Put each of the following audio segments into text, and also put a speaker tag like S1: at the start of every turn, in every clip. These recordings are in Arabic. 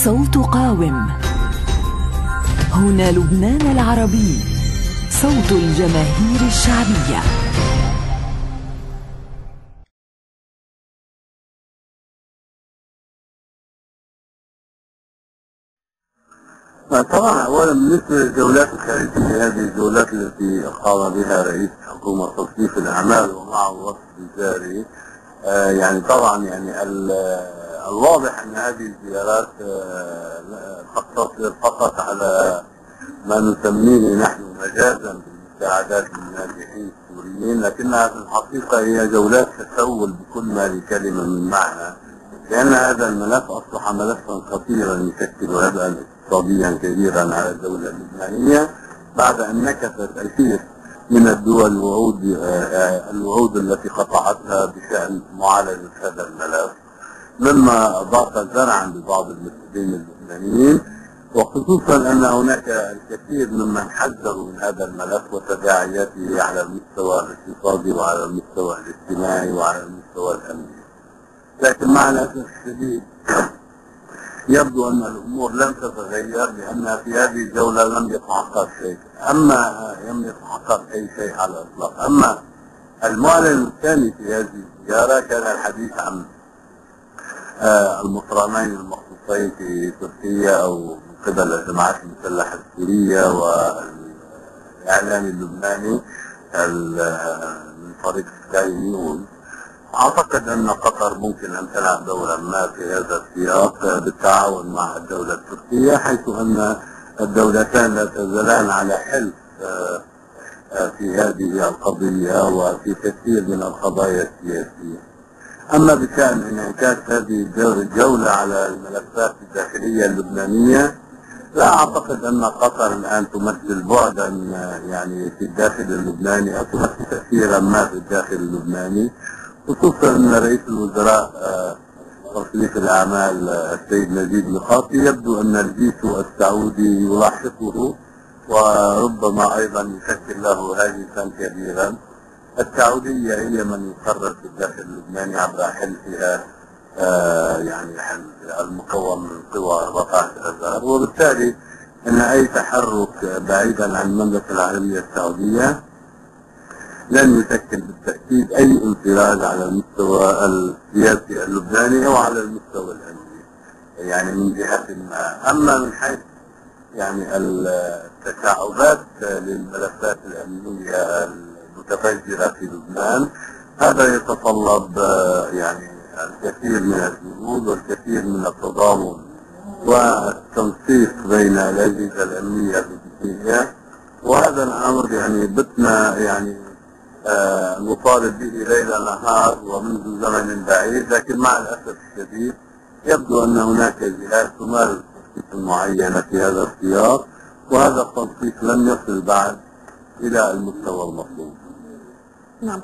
S1: صوت قاوم. هنا لبنان العربي، صوت الجماهير الشعبية.
S2: طبعا اولا بالنسبه للجولات الخارجيه، هذه الجولات التي قام بها رئيس الحكومه تصنيف الاعمال ومعه وفد وزاري، يعني طبعا يعني الواضح ان هذه الزيارات تقتصر فقط على ما نسميه نحن مجازا بالمساعدات للنازحين السوريين، لكنها في الحقيقه هي جولات تسول بكل ما لكلمه من معنى، لان هذا الملف اصبح ملفا خطيرا يشكل هبئا اقتصاديا كبيرا على الدوله اللبنانيه، بعد ان نكثت الكثير من الدول الوعود التي قطعتها بشان معالجه هذا الملف، مما ضاق زرعا ببعض المسؤولين اللبنانيين، وخصوصا ان هناك الكثير ممن حذروا من هذا الملف وتداعياته على المستوى الاقتصادي وعلى المستوى الاجتماعي وعلى المستوى الامني. لكن مع الاسف الشديد يبدو ان الامور لم تتغير، لان في هذه الجوله لم يتحقق شيء، لم يتحقق اي شيء على الاطلاق. اما المعلن الثاني في هذه الزياره كان الحديث عن المصرانين المخصوصين في تركيا او من قبل الجماعات المسلحه السوريه والاعلامي اللبناني من فريق سكاي نيوز. اعتقد ان قطر ممكن ان تلعب دورا ما في هذا السياق بالتعاون مع الدوله التركيه، حيث ان الدولتان لا تزالان على حلف في هذه القضيه وفي كثير من القضايا السياسيه. اما بشان انعكاس هذه الجوله على الملفات الداخليه اللبنانيه، لا اعتقد ان قطر الان تمثل بعدا يعني في الداخل اللبناني او تمثل تاثيرا ما في الداخل اللبناني، خصوصا ان رئيس الوزراء تصنيف الاعمال السيد نجيب ميقاتي يبدو ان الفيتو السعودي يلاحقه وربما ايضا يشكل له هاجسا كبيرا. السعوديه هي من يقرر في الداخل اللبناني عبر حلفها يعني المكون من قوى 14 اذار، وبالتالي ان اي تحرك بعيدا عن المملكه العربيه السعوديه لن يشكل بالتأكيد أي انفراج على المستوى السياسي اللبناني أو على المستوى الأمني، يعني من جهة ما. أما من حيث يعني التشعبات للملفات الأمنية المتفجرة في لبنان، هذا يتطلب يعني الكثير من الجهود والكثير من التضامن والتنسيق بين الأجهزة الأمنية اللبنانية، وهذا الأمر يعني بتنا يعني نطالب به ليل نهار ومنذ زمن بعيد، لكن مع الاسف الشديد يبدو ان هناك جهات تمارس تخطيط معينه في هذا السياق، وهذا التنسيق لم يصل بعد الى المستوى المطلوب.
S3: نعم.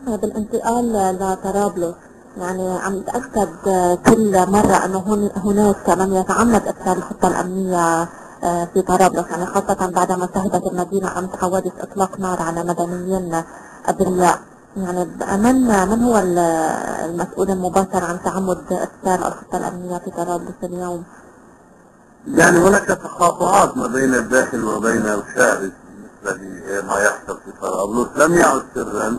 S3: بالانتقال لطرابلس، يعني عم يتاكد كل مره انه هناك من يتعمد افشال الخطه الامنيه في طرابلس، يعني خاصة بعدما شهدت المدينة أمس حوادث إطلاق نار على مدنيين أبرياء. يعني من هو المسؤول المباشر عن تعمد إفشال الخطة الأمنية في طرابلس اليوم؟
S2: يعني هناك تقاطعات ما بين الداخل وبين الخارج بالنسبة لما يحصل في طرابلس، لم يعد سرا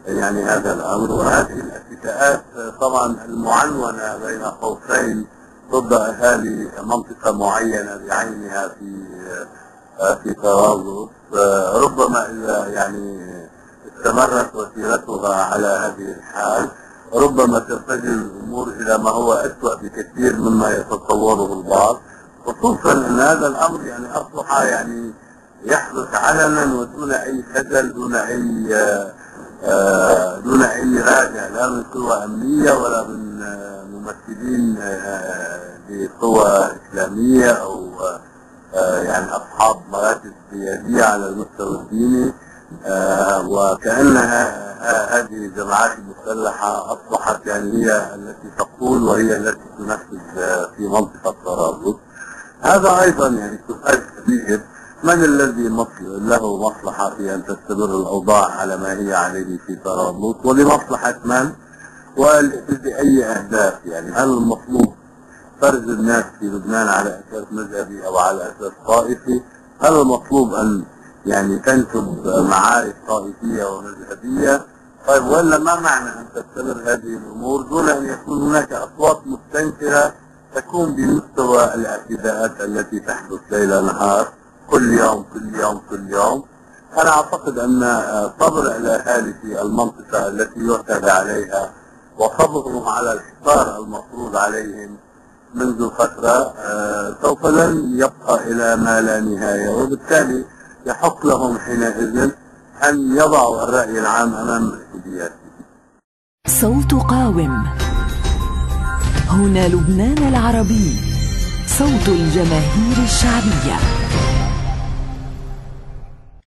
S2: يعني هذا الأمر، وهذه الاتفاقات طبعا المعنونة بين قوسين ضد اهالي منطقه معينه بعينها في طرابلس، ربما اذا يعني استمرت وتيرتها على هذه الحال ربما ترتجل الامور الى ما هو اسوأ بكثير مما يتصوره البعض، خصوصا ان هذا الامر يعني اصبح يعني يحدث علنا ودون اي خجل، دون اي راجع، لا من قوى امنيه ولا من ممثلين لقوى اسلاميه او يعني اصحاب مراتب سياديه على المستوى الديني، وكانها هذه الجماعات المسلحه اصبحت يعني هي التي تقول وهي التي تنفذ في منطقه طرابلس. هذا ايضا يعني سؤال كبير، من الذي له مصلحه في ان تستمر الاوضاع على ما هي عليه في طرابلس، ولمصلحه من؟ ولأي أهداف؟ يعني هل المطلوب فرز الناس في لبنان على أساس مذهبي أو على أساس طائفي. هذا المطلوب أن يعني تنتج معارك طائفية ومذهبية. طيب ولا ما معنى أن تستمر هذه الأمور دون أن يكون هناك أصوات مستنكرة تكون بمستوى الاعتداءات التي تحدث ليل نهار كل يوم كل يوم كل يوم؟ أنا أعتقد أن صبر الأهالي في المنطقة التي يعتدى عليها وصبرهم على الحصار المفروض عليهم منذ فترة سوف لن يبقى إلى ما لا نهاية، وبالتالي يحق لهم حينئذ أن يضعوا الرأي العام أمام مسؤولياتهم.
S1: صوت قاوم. هنا لبنان العربي، صوت الجماهير الشعبية.